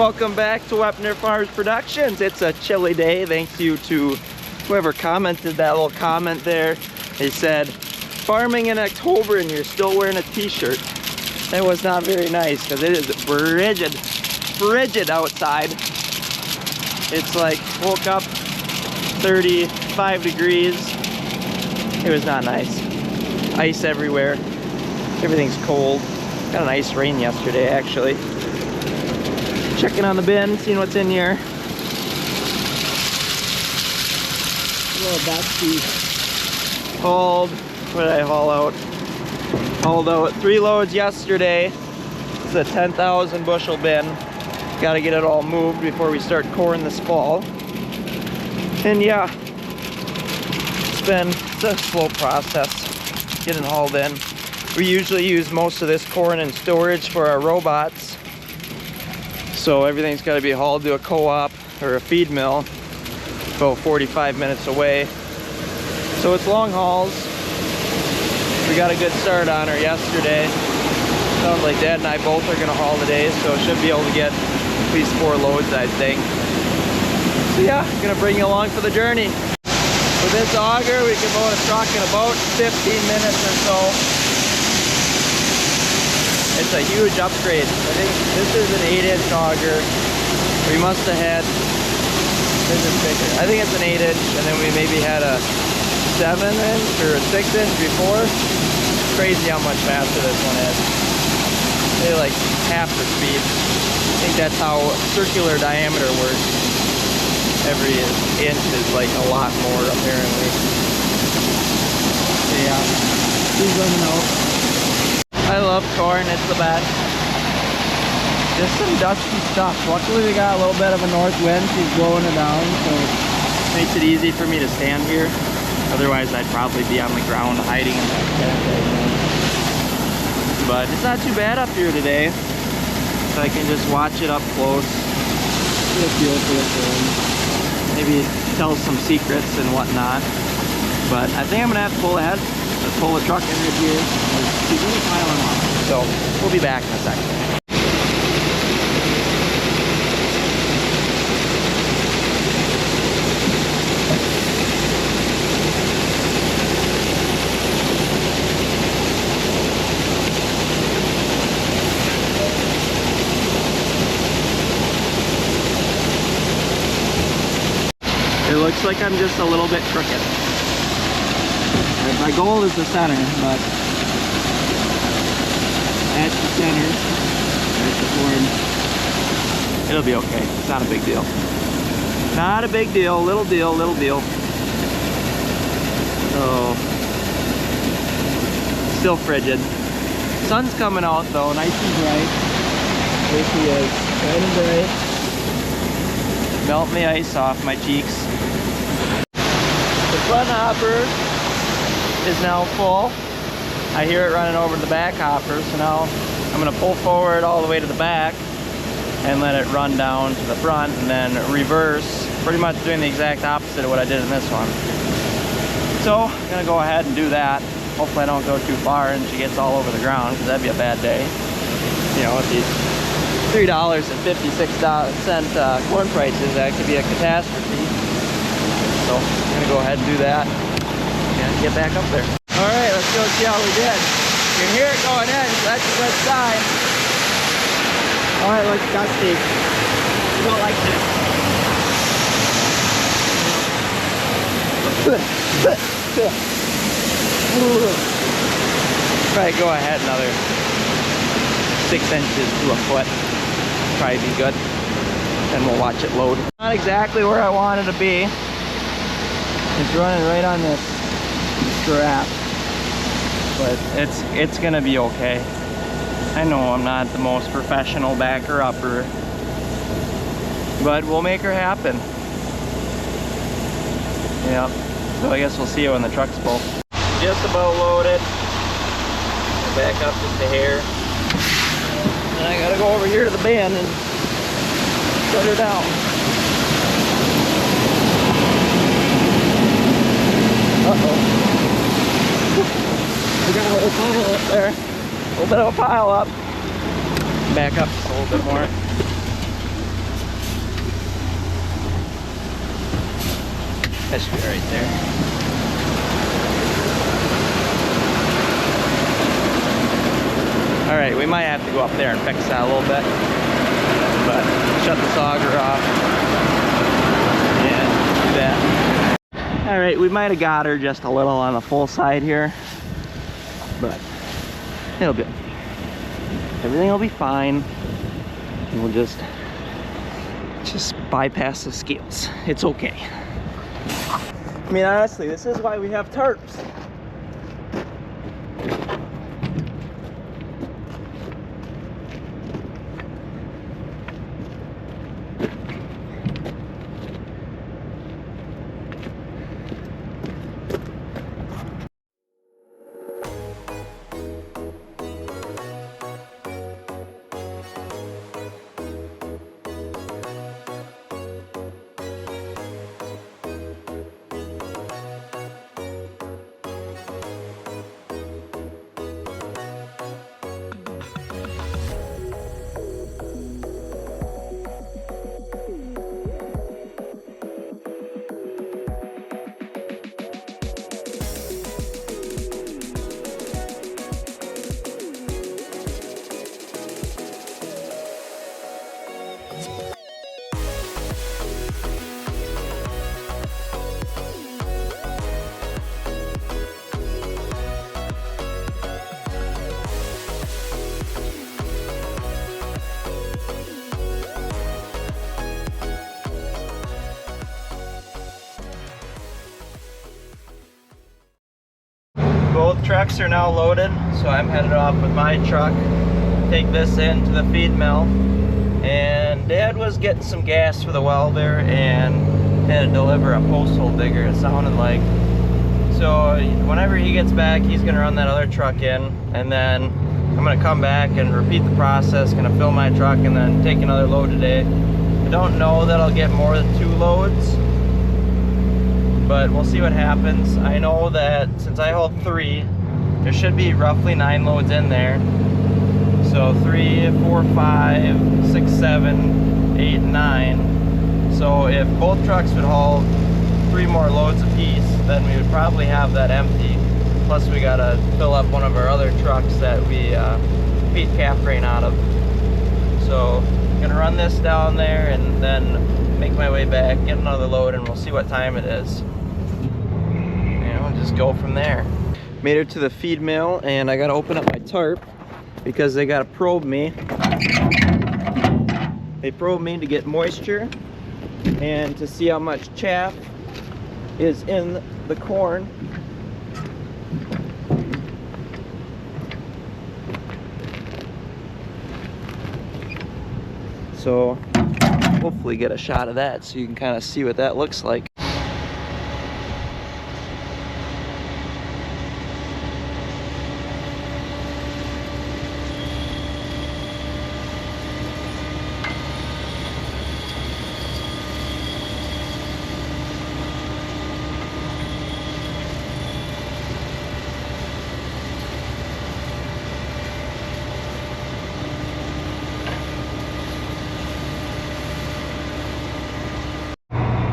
Welcome back to Wepner Farms Productions. It's a chilly day. Thank you to whoever commented that little comment there. They said, farming in October and you're still wearing a t-shirt. That was not very nice because it is frigid outside. It's like, woke up 35 degrees. It was not nice. Ice everywhere. Everything's cold. Got a nice rain yesterday actually. Checking on the bin, seeing what's in here. Hauled, what did I haul out? Hauled out 3 loads yesterday. It's a 10,000 bushel bin. Got to get it all moved before we start corn this fall. And yeah, it's a slow process getting hauled in. We usually use most of this corn in storage for our robots. So everything's got to be hauled to a co-op or a feed mill about 45 minutes away. So it's long hauls. We got a good start on her yesterday. Sounds like Dad and I both are going to haul today, so should be able to get at least 4 loads, I think. So yeah, going to bring you along for the journey. With this auger, we can load a truck in about 15 minutes or so. It's a huge upgrade. I think this is an 8-inch auger. We must have had, this is bigger. I think it's an 8-inch, and then we maybe had a 7-inch or a 6-inch before. It's crazy how much faster this one is. They're like half the speed. I think that's how circular diameter works. Every inch is like a lot more apparently. So yeah, please let me know. I love corn, it's the best. Just some dusty stuff. Luckily we got a little bit of a north wind, she's blowing it down, so it makes it easy for me to stand here. Otherwise I'd probably be on the ground hiding in that tent right now. But it's not too bad up here today. So I can just watch it up close. Get a feel for the corn. Maybe tell some secrets and whatnot. But I think I'm gonna have to pull ahead. Let's pull the truck in here. She's really piling up. So we'll be back in a second. It looks like I'm just a little bit crooked. My goal is the center, but that's the center. That's the corn. It'll be okay. It's not a big deal. Not a big deal. Little deal, little deal. So, still frigid. Sun's coming out though, nice and bright. There she is, bright and bright. Melting the ice off my cheeks. The front hopper is now full. I hear it running over the back hopper, so now I'm going to pull forward all the way to the back and let it run down to the front and then reverse, pretty much doing the exact opposite of what I did in this one. So I'm going to go ahead and do that. Hopefully I don't go too far and she gets all over the ground, because that'd be a bad day. You know, with these $3.56 corn prices, that could be a catastrophe. So I'm going to go ahead and do that and get back up there. All right, let's go see how we did. You can hear it going in, so that's a good sign. All right, let's dusty. You don't like this. Probably go ahead another 6 inches to a foot. Probably be good. Then we'll watch it load. Not exactly where I wanted to be. It's running right on this strap, but it's gonna be okay. I know I'm not the most professional backer upper, but we'll make her happen. Yep. So I guess we'll see you when the truck's full. Just about loaded. Back up just a hair. And I gotta go over here to the bin and shut her down. Uh-oh. We got a little pile up there. A little bit of a pile up. Back up just a little bit more. That should be right there. All right, we might have to go up there and fix that a little bit, but shut the auger off and do that. All right, we might have got her just a little on the full side here, but it'll be, everything will be fine. And we'll just bypass the scales. It's okay. I mean, honestly, this is why we have tarps. Both trucks are now loaded, so I'm headed off with my truck. Take this into the feed mill, and Dad was getting some gas for the welder and had to deliver a post hole digger, it sounded like. So whenever he gets back, he's gonna run that other truck in, and then I'm gonna come back and repeat the process, gonna fill my truck and then take another load today. I don't know that I'll get more than 2 loads, but we'll see what happens. I know that since I hold 3, there should be roughly 9 loads in there. So 3, 4, 5, 6, 7, 8, 9. So if both trucks would haul 3 more loads apiece, then we would probably have that empty. Plus we gotta fill up one of our other trucks that we feed calf grain out of. So I'm gonna run this down there and then make my way back, get another load, and we'll see what time it is. Just go from there. Made it to the feed mill, and I gotta open up my tarp because they gotta probe me. They probe me to get moisture and to see how much chaff is in the corn. So hopefully get a shot of that so you can kind of see what that looks like.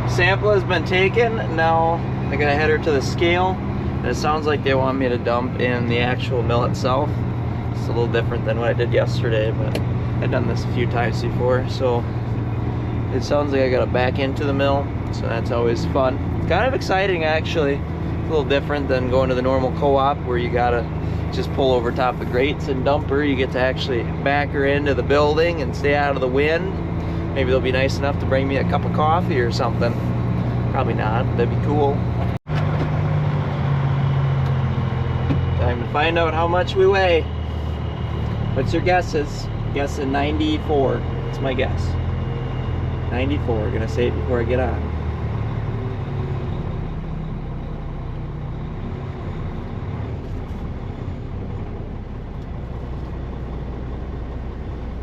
Sample has been taken. Now I gotta head her to the scale, and it sounds like they want me to dump in the actual mill itself. It's a little different than what I did yesterday, but I've done this a few times before, so it sounds like I gotta back into the mill, so that's always fun. Kind of exciting actually. It's a little different than going to the normal co-op where you gotta just pull over top the grates and dump her. You get to actually back her into the building and stay out of the wind. Maybe they'll be nice enough to bring me a cup of coffee or something. Probably not, but that'd be cool. Time to find out how much we weigh. What's your guesses? Guessing 94. That's my guess. 94. Gonna say it before I get on.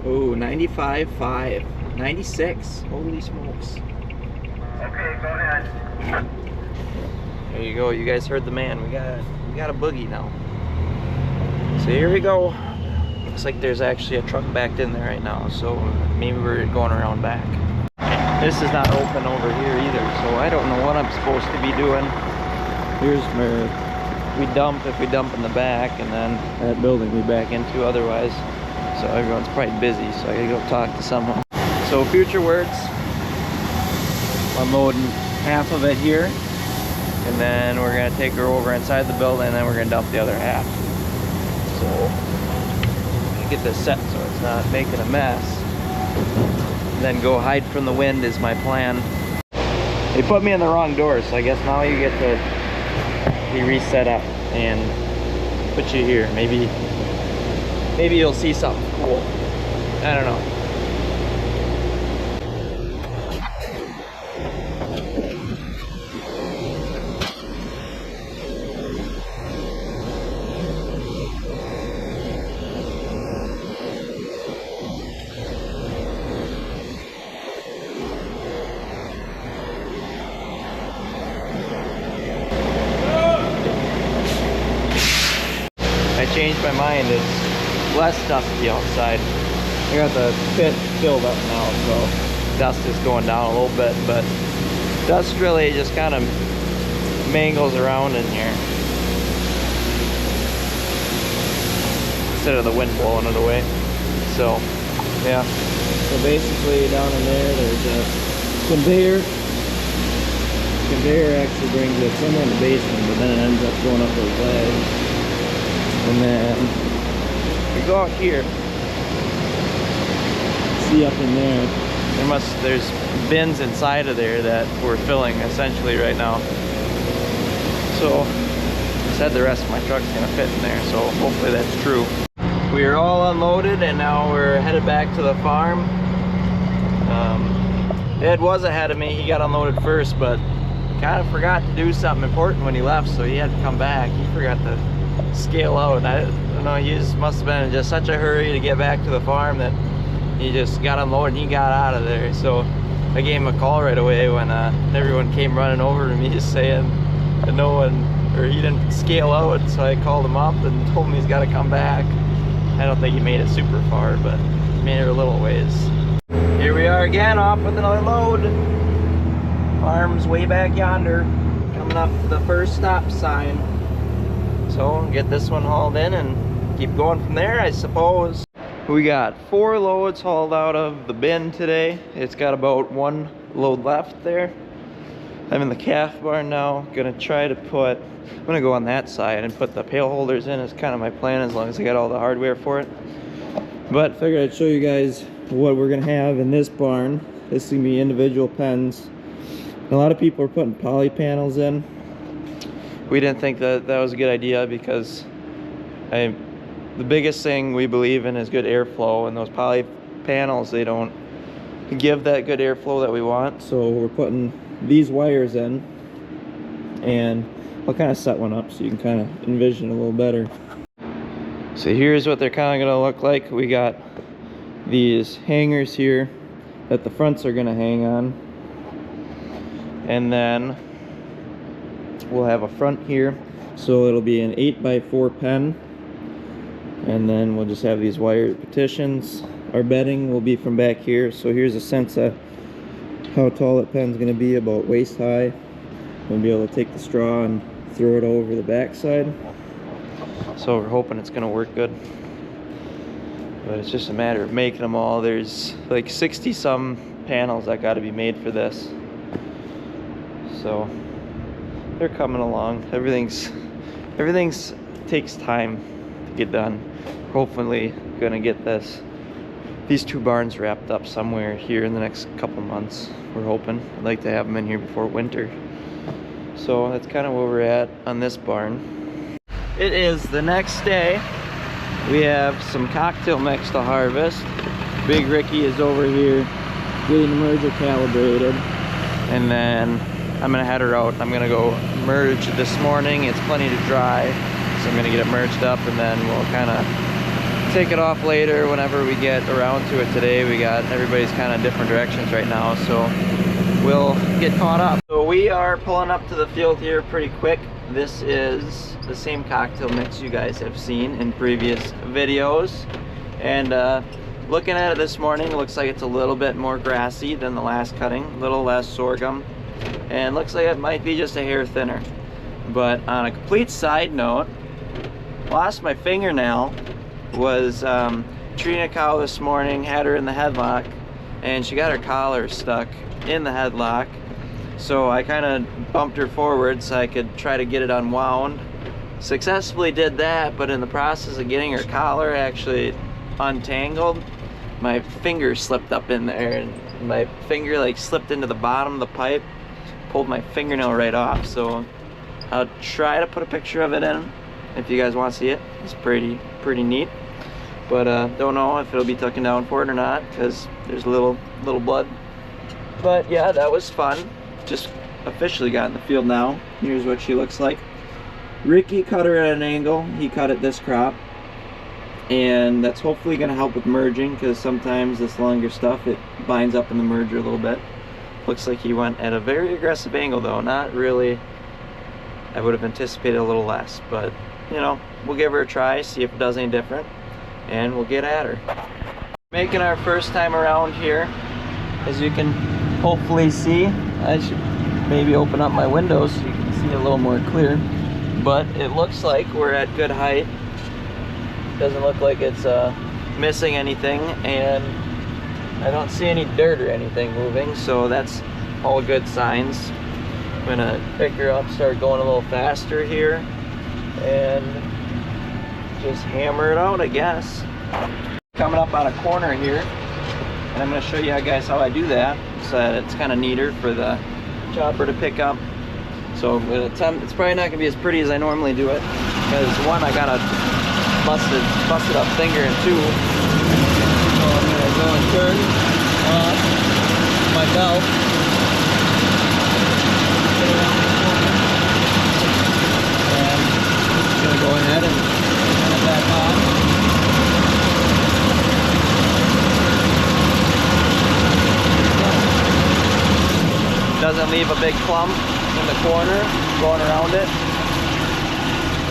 Oh, 95.5. 96. Holy smokes. Okay, go ahead. There you go. You guys heard the man. We got a boogie now. So here we go. Looks like there's actually a truck backed in there right now. So maybe we're going around back. This is not open over here either, so I don't know what I'm supposed to be doing. Here's where we dump if we dump in the back, and then that building we back into otherwise. So everyone's probably busy, so I gotta go talk to someone. So future words, I'm loading half of it here, and then we're gonna take her over inside the building, and then we're gonna dump the other half. So get this set so it's not making a mess. And then go hide from the wind is my plan. They put me in the wrong door, so I guess now you get to be reset up and put you here. Maybe you'll see something cool. I don't know. I changed my mind. It's less dusty outside. I got the pit filled up now, so dust is going down a little bit, but dust really just kind of mangles around in here instead of the wind blowing it away. So yeah, so basically down in there's a conveyor. Conveyor actually brings it somewhere in the basement, but then it ends up going up those legs. And then we go out here. See up in there. There's bins inside of there that we're filling essentially right now. So I said the rest of my truck's gonna fit in there, so hopefully that's true. We are all unloaded and now we're headed back to the farm. Ed was ahead of me. He got unloaded first, but kind of forgot to do something important when he left, so he had to come back. He forgot to scale out. I don't know, he just must have been in just such a hurry to get back to the farm that he just got unloaded and he got out of there. So I gave him a call right away when everyone came running over to me just saying that no one, or he didn't scale out, so I called him up and told him he's got to come back. I don't think he made it super far, but he made it a little ways. Here we are again, off with another load. Farm's way back yonder, coming up to the first stop sign. So get this one hauled in and keep going from there, I suppose. We got 4 loads hauled out of the bin today. It's got about 1 load left there. I'm in the calf barn now. I'm gonna go on that side and put the pail holders in. It's kind of my plan, as long as I got all the hardware for it. But figured I'd show you guys what we're gonna have in this barn. This is gonna be individual pens. A lot of people are putting poly panels in. We didn't think that was a good idea because the biggest thing we believe in is good airflow, and those poly panels, they don't give that good airflow that we want. So we're putting these wires in, and I'll kind of set one up so you can kind of envision a little better. So here's what they're kind of going to look like. We got these hangers here that the fronts are going to hang on, and then we'll have a front here, so it'll be an 8x4 pen, and then we'll just have these wire partitions. Our bedding will be from back here, so here's a sense of how tall that pen's going to be, about waist high. We'll be able to take the straw and throw it over the back side. So we're hoping it's going to work good, but it's just a matter of making them all. There's like 60 some panels that got to be made for this, so they're coming along. Everything's takes time to get done. Hopefully gonna get these 2 barns wrapped up somewhere here in the next couple months. We're hoping. I'd like to have them in here before winter. So that's kind of where we're at on this barn. It is the next day. We have some cocktail mix to harvest. Big Ricky is over here getting the merger calibrated, and then I'm gonna head her out. I'm gonna go merge this morning. It's plenty to dry, so I'm gonna get it merged up, and then we'll kind of take it off later whenever we get around to it. Today we got everybody's kind of different directions right now, so we'll get caught up. So we are pulling up to the field here pretty quick. This is the same cocktail mix you guys have seen in previous videos, and looking at it this morning, looks like it's a little bit more grassy than the last cutting, a little less sorghum, and looks like it might be just a hair thinner. But on a complete side note, lost my fingernail. Was treating a cow this morning, had her in the headlock, and she got her collar stuck in the headlock. So I kind of bumped her forward so I could try to get it unwound. Successfully did that, but in the process of getting her collar actually untangled, my finger slipped up in there, and my finger like slipped into the bottom of the pipe, pulled my fingernail right off. So I'll try to put a picture of it in if you guys want to see it. It's pretty neat, but don't know if it'll be taken down for it or not because there's a little blood. But yeah, that was fun. Just officially got in the field now. Here's what she looks like. Ricky cut her at an angle. He cut it this crop, and that's hopefully going to help with merging, because sometimes this longer stuff, it binds up in the merger a little bit. Looks like he went at a very aggressive angle though. Not really. I would have anticipated a little less, but you know, we'll give her a try, see if it does any different, and we'll get at her. Making our first time around here. As you can hopefully see, I should maybe open up my windows so you can see a little more clear, but it looks like we're at good height. Doesn't look like it's missing anything, and I don't see any dirt or anything moving, so that's all good signs. I'm gonna pick her up, start going a little faster here, and just hammer it out, I guess. Coming up on a corner here, and I'm going to show you guys how I do that, so that it's kind of neater for the chopper to pick up. So I'm going to attempt, it's probably not going to be as pretty as I normally do it, because one, I got a busted up finger, and two, so I'm going to go and turn my belt. And I'm going to go ahead and turn it back on. Doesn't leave a big clump in the corner going around it.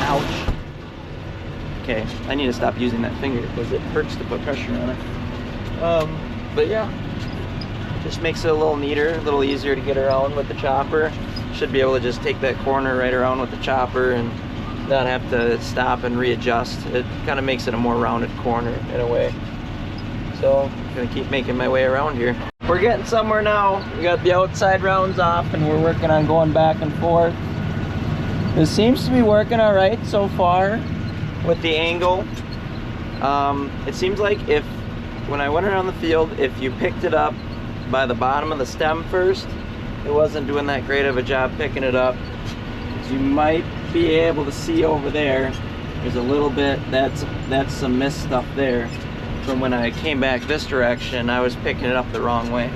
Ouch. Okay, I need to stop using that finger because it hurts to put pressure on it. But yeah, just makes it a little neater, a little easier to get around with the chopper. Should be able to just take that corner right around with the chopper and not have to stop and readjust. It kind of makes it a more rounded corner in a way. So I'm gonna keep making my way around here. We're getting somewhere now. We got the outside rounds off and we're working on going back and forth. This seems to be working all right so far with the angle. It seems like when I went around the field, if you picked it up by the bottom of the stem first, it wasn't doing that great of a job picking it up. As you might be able to see over there, there's a little bit, that's some missed stuff there. From when I came back this direction, I was picking it up the wrong way.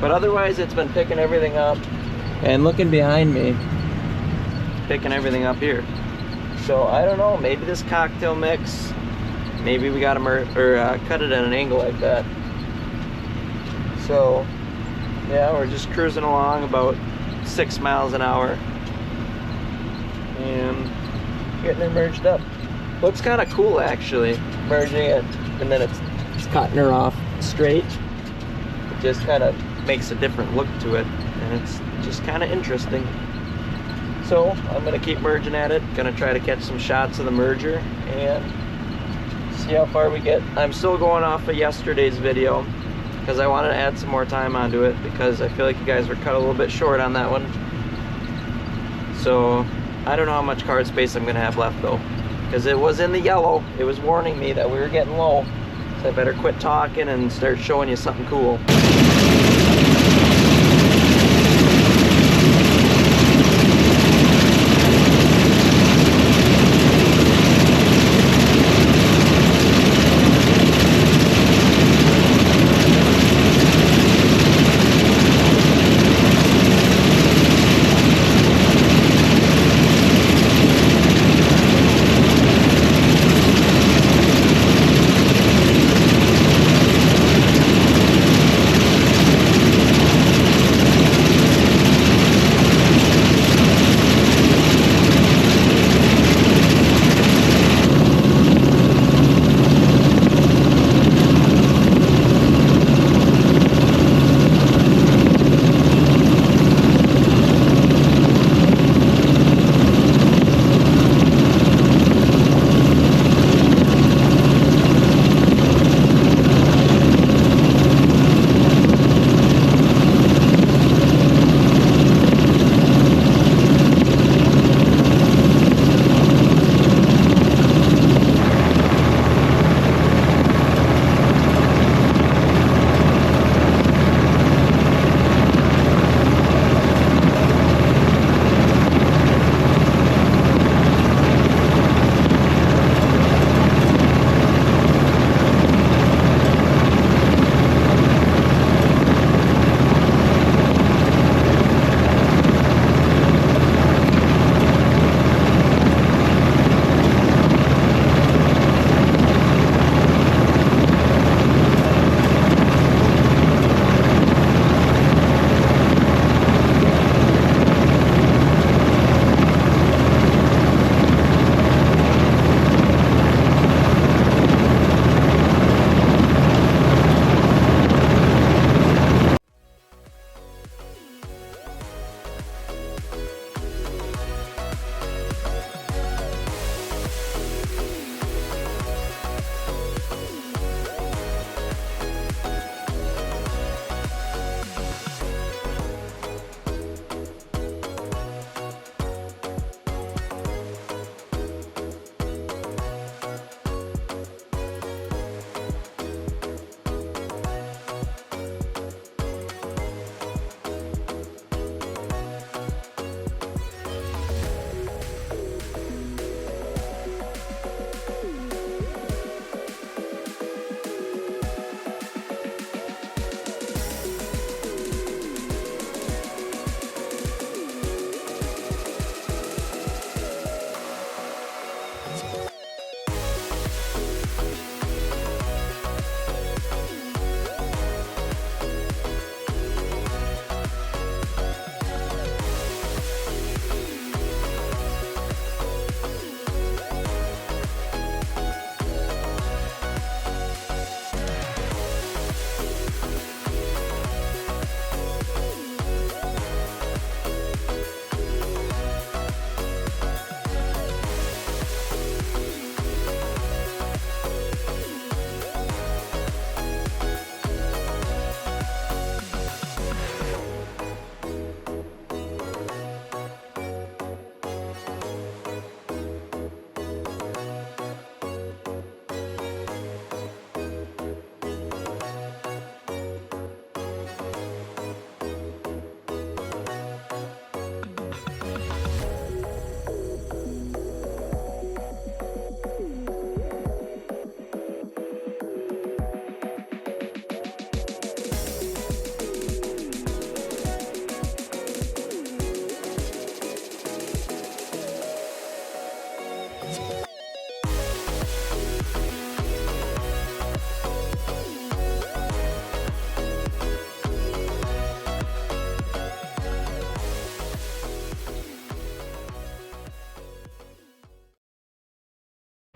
But otherwise, it's been picking everything up. And looking behind me, picking everything up here. So I don't know, maybe this cocktail mix, maybe we got to cut it at an angle like that. So yeah, we're just cruising along about 6 miles an hour and getting it merged up. Looks kind of cool actually, merging it and then it's cutting her off straight. It just kind of makes a different look to it, and it's just kind of interesting. So I'm gonna keep merging at it, gonna try to catch some shots of the merger and see how far we get. I'm still going off of yesterday's video because I wanted to add some more time onto it, because I feel like you guys were cut a little bit short on that one. So I don't know how much card space I'm gonna have left though, because it was in the yellow. It was warning me that we were getting low. So I better quit talking and start showing you something cool.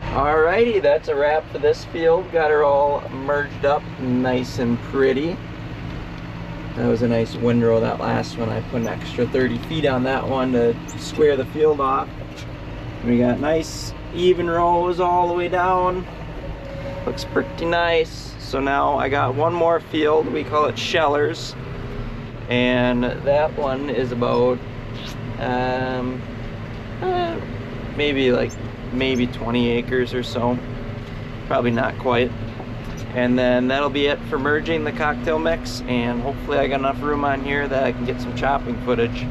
Alrighty, that's a wrap for this field. Got her all merged up nice and pretty. That was a nice windrow, that last one. I put an extra 30 feet on that one to square the field off. We got nice even rows all the way down. Looks pretty nice. So now I got one more field. We call it Shellers. And that one is about maybe 20 acres or so, probably not quite. And then that'll be it for merging the cocktail mix, and hopefully I got enough room on here that I can get some chopping footage.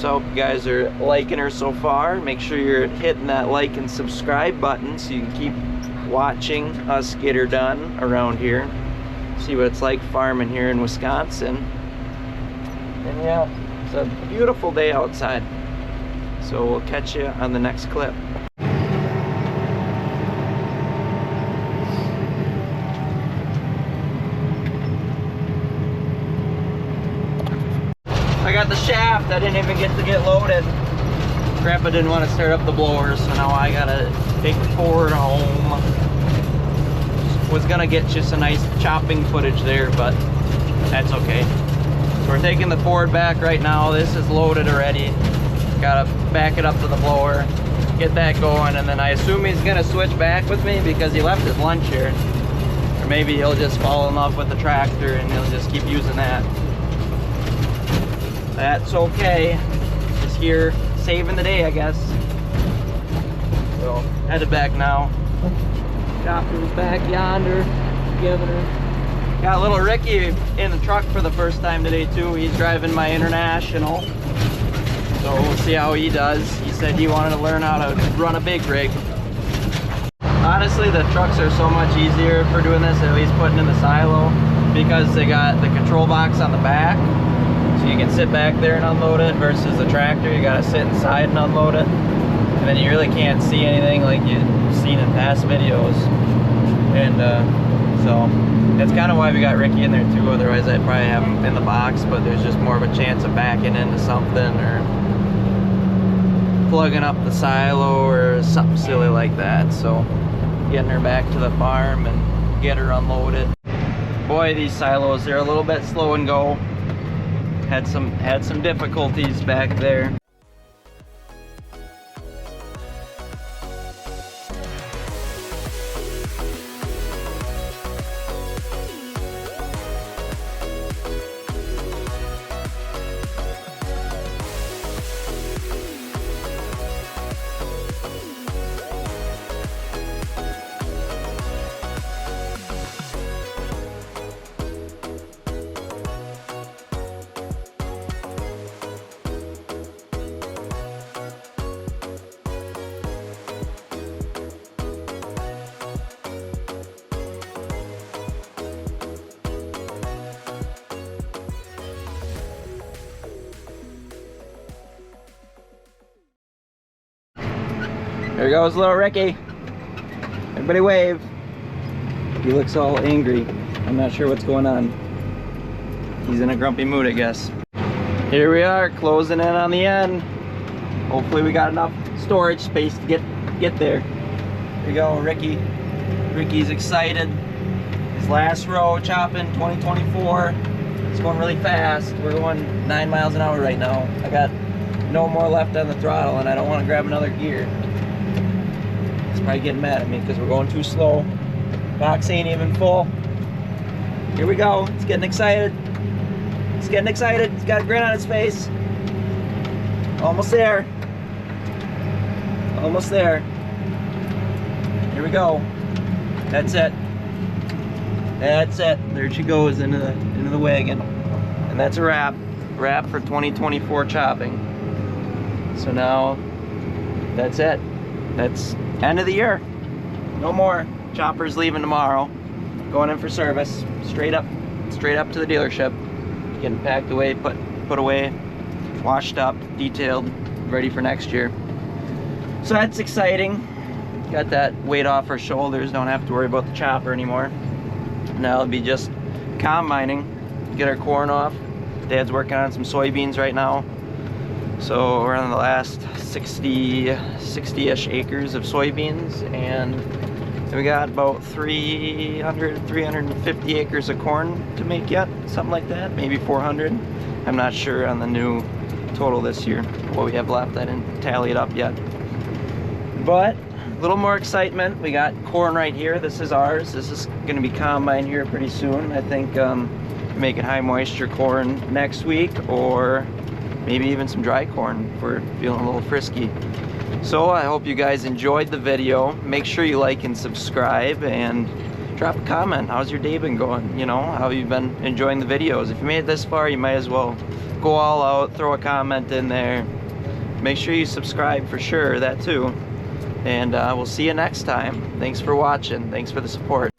So I hope you guys are liking her so far. Make sure you're hitting that like and subscribe button so you can keep watching us get her done around here, see what it's like farming here in Wisconsin. And yeah, it's a beautiful day outside. So we'll catch you on the next clip. I got the shaft. I didn't even get to get loaded. Grandpa didn't want to start up the blower, so now I gotta take the Ford home. Was gonna get just a nice chopping footage there, but that's okay. So we're taking the Ford back right now. This is loaded already. Gotta back it up to the blower, get that going, and then I assume he's gonna switch back with me because he left his lunch here. Or maybe he'll just fall in love with the tractor and he'll just keep using that. That's okay. Just here saving the day, I guess. So headed back now. Chopper's back yonder, giving her. Got little Ricky in the truck for the first time today too. He's driving my International. So we'll see how he does. He said he wanted to learn how to run a big rig. Honestly, the trucks are so much easier for doing this, at least putting in the silo, because they got the control box on the back. So you can sit back there and unload it, versus the tractor, you gotta sit inside and unload it. And then you really can't see anything like you've seen in past videos. And so that's kind of why we got Ricky in there too. Otherwise I'd probably have him in the box, but there's just more of a chance of backing into something or plugging up the silo or something silly like that. So getting her back to the farm and get her unloaded. Boy, these silos, they're a little bit slow and go. Had some difficulties back there. There goes little Ricky. Everybody wave. He looks all angry. I'm not sure what's going on. He's in a grumpy mood, I guess. Here we are, closing in on the end. Hopefully we got enough storage space to get there. There you go, Ricky. Ricky's excited. His last row chopping 2024. It's going really fast. We're going 9 miles an hour right now. I got no more left on the throttle and I don't want to grab another gear. He's probably getting mad at me because we're going too slow. Box ain't even full. Here we go. It's getting excited. It's getting excited. It's got a grin on its face. Almost there. Almost there. Here we go. That's it. That's it. There she goes into the wagon. And that's a wrap. Wrap for 2024 chopping. So now that's it. That's end of the year. No more. Chopper's leaving tomorrow. Going in for service. Straight up to the dealership. Getting packed away, put away, washed up, detailed, ready for next year. So that's exciting. got that weight off our shoulders, don't have to worry about the chopper anymore. Now it'll be just combining, get our corn off. Dad's working on some soybeans right now. So we're on the last 60-ish acres of soybeans, and we got about 350 acres of corn to make yet, something like that, maybe 400. I'm not sure on the new total this year, what we have left. I didn't tally it up yet. But a little more excitement. We got corn right here. This is ours. This is going to be combined here pretty soon. I think making high moisture corn next week, or maybe even some dry corn if we're feeling a little frisky. So I hope you guys enjoyed the video. Make sure you like and subscribe, and drop a comment. How's your day been going? You know, how have you been enjoying the videos? If you made it this far, you might as well go all out, throw a comment in there. Make sure you subscribe for sure, that too. And we'll see you next time. Thanks for watching. Thanks for the support.